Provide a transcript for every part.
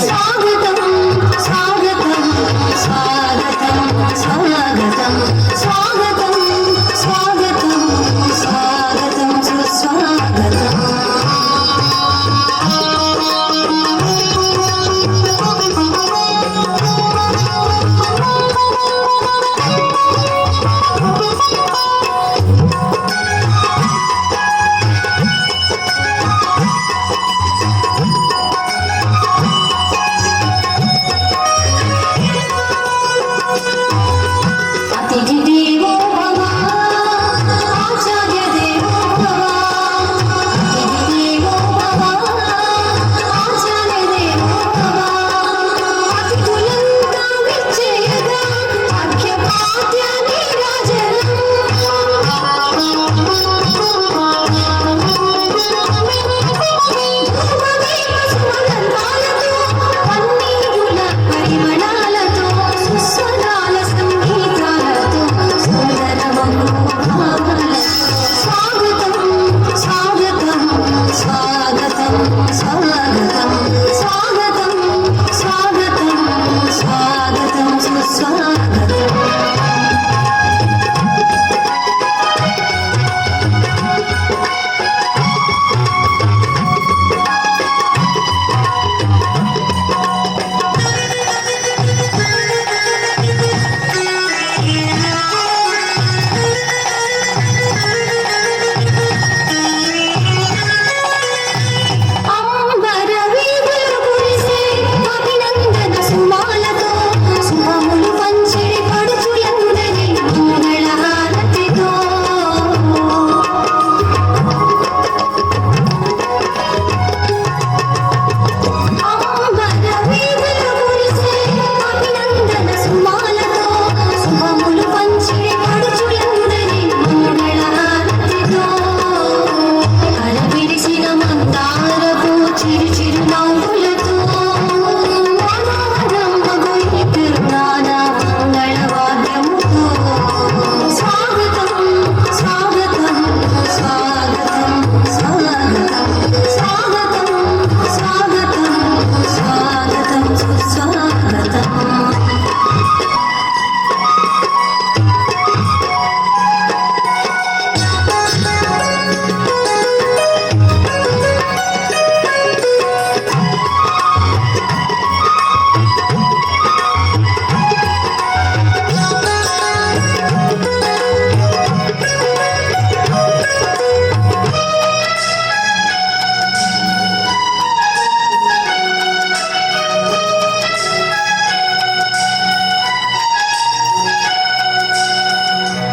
పాడాలి.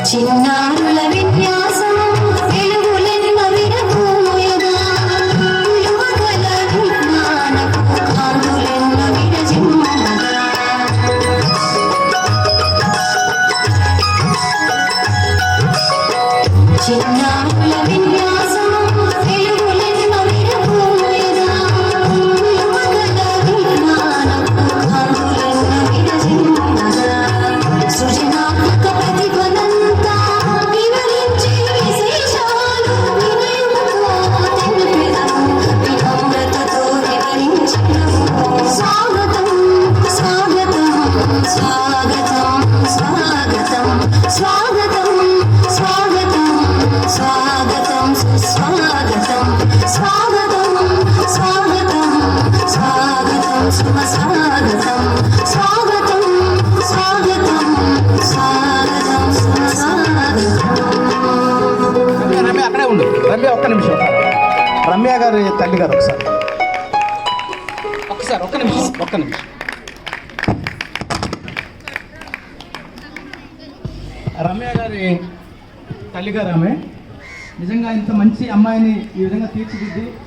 చిన్నారుల విన్యాసం వెలుగులెన్న విరబూయగా యువకుల విజ్ఞానపు కాంతులెన్న విరజిమ్మగా చిన్నారుల విన్యాసం వెలుగులెన్న విరబూయగా యువకుల విజ్ఞానపు కాంతులెన్న విరజిమ్మగా సృజనాత్మక ప్రతిభనంతా వివరించి విశేషాలు వినయముతో తెలిపెదము వినమ్రతతో వివరించెదము. స్వాగతం స్వాగతం స్వాగతం స్వాగతం స్వాగతం స్వాగతం స్వాగతం సుస్వాగతం స్వాగతం స్వాగతం స్వాగతం సుస్వాగతం స్వాగతం స్వాగతం స్వాగతం సుస్వాగతం. రమ్య అక్కడే ఉండు. రమ్య ఒక్క నిమిషం. రమ్య గారి తల్లి గారు ఒకసారి ఒక్క నిమిషం. రమ్య గారి తల్లిగారు ఆమె నిజంగా ఇంత మంచి అమ్మాయిని ఈ విధంగా తీర్చిదిద్ది